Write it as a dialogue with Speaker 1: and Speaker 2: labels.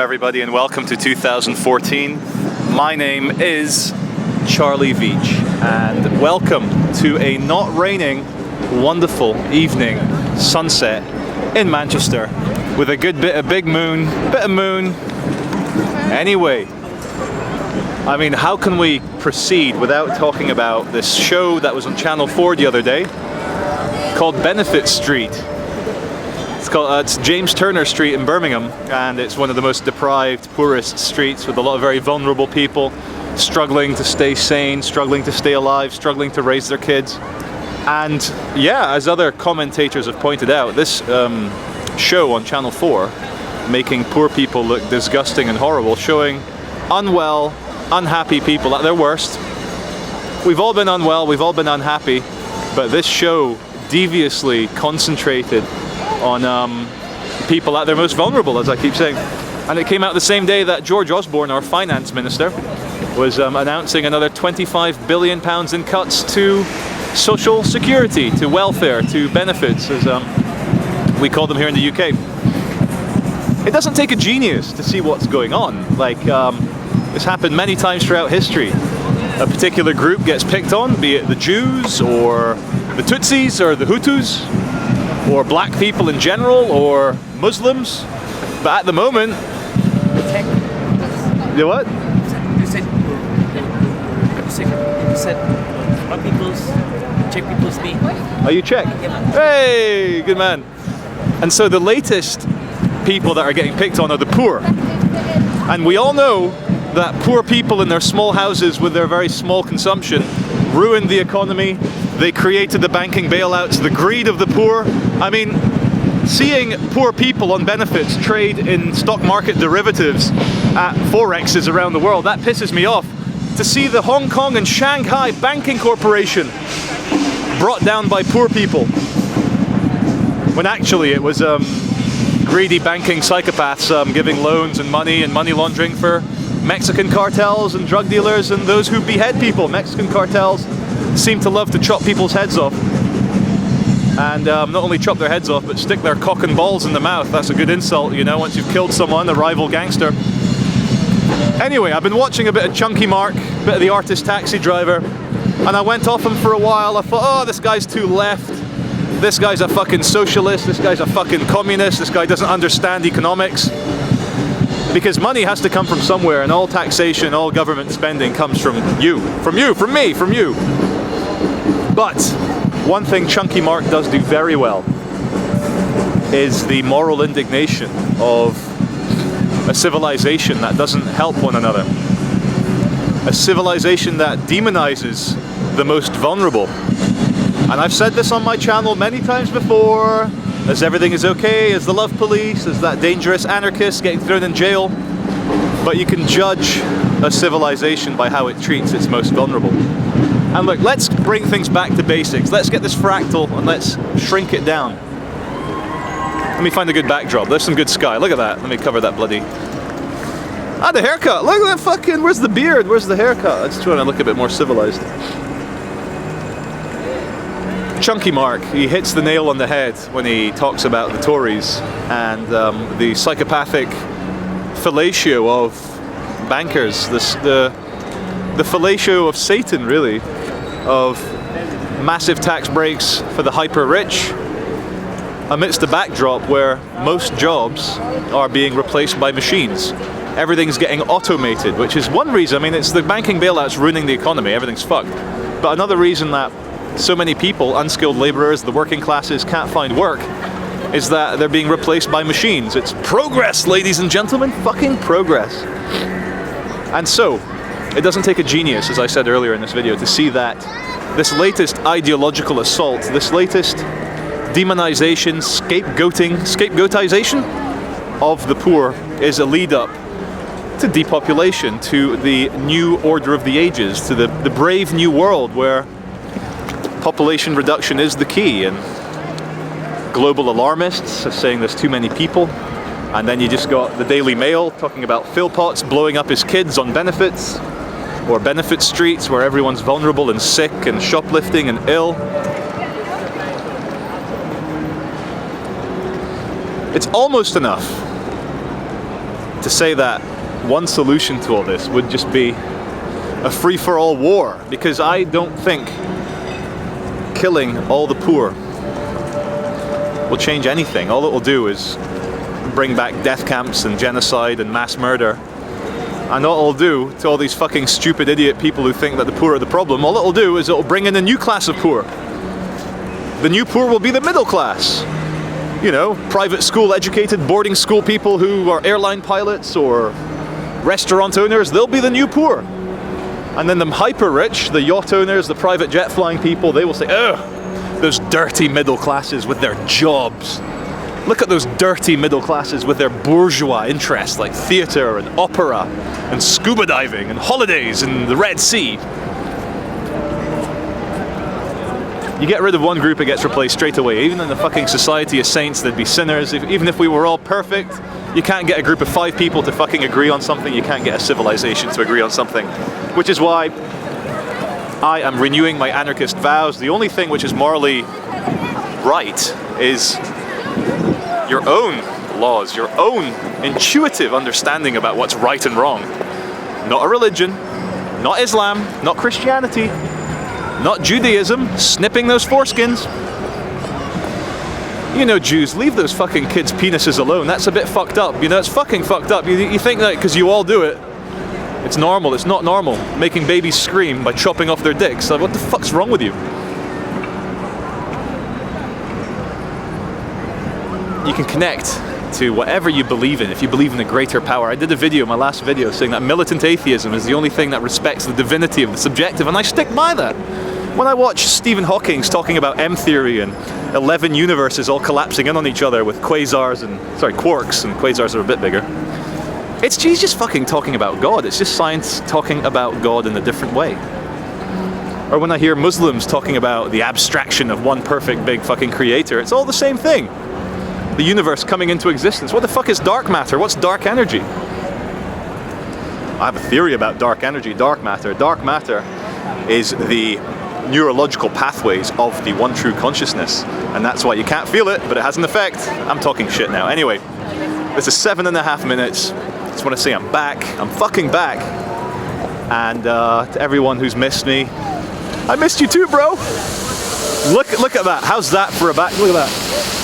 Speaker 1: everybody, and welcome to 2014. My name is Charlie Veitch, and welcome to a not raining, wonderful evening sunset in Manchester with a good bit of moon. Anyway, I mean, how can we proceed without talking about this show that was on Channel 4 the other day called Benefit Street? It's James Turner Street in Birmingham, and it's one of the most deprived, poorest streets with a lot of very vulnerable people struggling to stay sane, struggling to stay alive, struggling to raise their kids. And yeah, as other commentators have pointed out, this show on Channel 4, making poor people look disgusting and horrible, showing unwell, unhappy people at their worst. We've all been unwell, we've all been unhappy, but this show deviously concentrated on people at their most vulnerable, as I keep saying. And it came out the same day that George Osborne, our finance minister, was announcing another £25 billion in cuts to social security, to welfare, to benefits, as we call them here in the UK. It doesn't take a genius to see what's going on. Like, it's happened many times throughout history. A particular group gets picked on, be it the Jews, or the Tutsis, or the Hutus, or black people in general, or Muslims. But at the moment... You what?
Speaker 2: You said black people's, Czech people's me.
Speaker 1: Are you Czech?
Speaker 2: Yeah.
Speaker 1: Hey, good man. And so the latest people that are getting picked on are the poor. And we all know that poor people in their small houses with their very small consumption ruined the economy. They created the banking bailouts, the greed of the poor. I mean, seeing poor people on benefits trade in stock market derivatives at forexes around the world, that pisses me off. To see the Hong Kong and Shanghai banking corporation brought down by poor people, when actually it was greedy banking psychopaths giving loans and money laundering for Mexican cartels and drug dealers and those who behead people. Mexican cartels seem to love to chop people's heads off. And not only chop their heads off, but stick their cock and balls in the mouth. That's a good insult, you know, once you've killed someone, a rival gangster. Anyway, I've been watching a bit of Chunky Mark, a bit of The Artist Taxi Driver, and I went off him for a while. I thought, oh, this guy's too left. This guy's a fucking socialist. This guy's a fucking communist. This guy doesn't understand economics. Because money has to come from somewhere, and all taxation, all government spending comes from you. From you, from me, from you. But one thing Chunky Mark does do very well is the moral indignation of a civilization that doesn't help one another. A civilization that demonizes the most vulnerable. And I've said this on my channel many times before, as everything is okay, as the love police, as that dangerous anarchist getting thrown in jail. But you can judge a civilization by how it treats its most vulnerable. And look, let's bring things back to basics. Let's get this fractal and let's shrink it down. Let me find a good backdrop. There's some good sky. Look at that. Let me cover that bloody... Ah, the haircut. Look at that fucking... Where's the beard? Where's the haircut? Let's try and look a bit more civilized. Chunky Mark, he hits the nail on the head when he talks about the Tories and the psychopathic fellatio of bankers. The fellatio of Satan, really, of massive tax breaks for the hyper-rich, amidst a backdrop where most jobs are being replaced by machines. Everything's getting automated, which is one reason. I mean, it's the banking bailouts ruining the economy, everything's fucked. But another reason that so many people, unskilled laborers, the working classes, can't find work is that they're being replaced by machines. It's progress, ladies and gentlemen, fucking progress. And so, it doesn't take a genius, as I said earlier in this video, to see that this latest ideological assault, this latest demonization, scapegoatization of the poor is a lead up to depopulation, to the new order of the ages, to the brave new world where population reduction is the key. And global alarmists are saying there's too many people. And then you just got the Daily Mail talking about Philpotts blowing up his kids on benefits, or benefit streets where everyone's vulnerable and sick and shoplifting and ill. It's almost enough to say that one solution to all this would just be a free-for-all war, because I don't think killing all the poor will change anything. All it will do is bring back death camps and genocide and mass murder. And all it'll do to all these fucking stupid idiot people who think that the poor are the problem, all it'll do is it'll bring in a new class of poor. The new poor will be the middle class. You know, private school educated boarding school people who are airline pilots or restaurant owners, they'll be the new poor. And then the hyper rich, the yacht owners, the private jet flying people, they will say, ugh, those dirty middle classes with their jobs. Look at those dirty middle classes with their bourgeois interests like theatre and opera and scuba diving and holidays in the Red Sea. You get rid of one group, it gets replaced straight away. Even in the fucking society of saints, there'd be sinners. Even if we were all perfect, you can't get a group of 5 people to fucking agree on something. You can't get a civilization to agree on something. Which is why I am renewing my anarchist vows. The only thing which is morally right is your own laws, your own intuitive understanding about what's right and wrong. Not a religion, not Islam, not Christianity, not Judaism, snipping those foreskins. You know, Jews, leave those fucking kids' penises alone. That's a bit fucked up. You know, it's fucking fucked up. You think that because you all do it, it's normal. It's not normal. Making babies scream by chopping off their dicks. Like, what the fuck's wrong with you? You can connect to whatever you believe in. If you believe in a greater power. I did a video, my last video, saying that militant atheism is the only thing that respects the divinity of the subjective, and I stick by that. When I watch Stephen Hawking talking about M theory and 11 universes all collapsing in on each other with quarks, and quasars are a bit bigger. He's just fucking talking about God. It's just science talking about God in a different way. Or when I hear Muslims talking about the abstraction of one perfect big fucking creator, it's all the same thing. The universe coming into existence. What the fuck is dark matter? What's dark energy? I have a theory about dark energy, dark matter. Dark matter is the neurological pathways of the one true consciousness, and that's why you can't feel it, but it has an effect. I'm talking shit now. Anyway, this is 7.5 minutes. Just want to say I'm back. I'm fucking back. And to everyone who's missed me, I missed you too, bro. Look at that. How's that for a back? Look at that.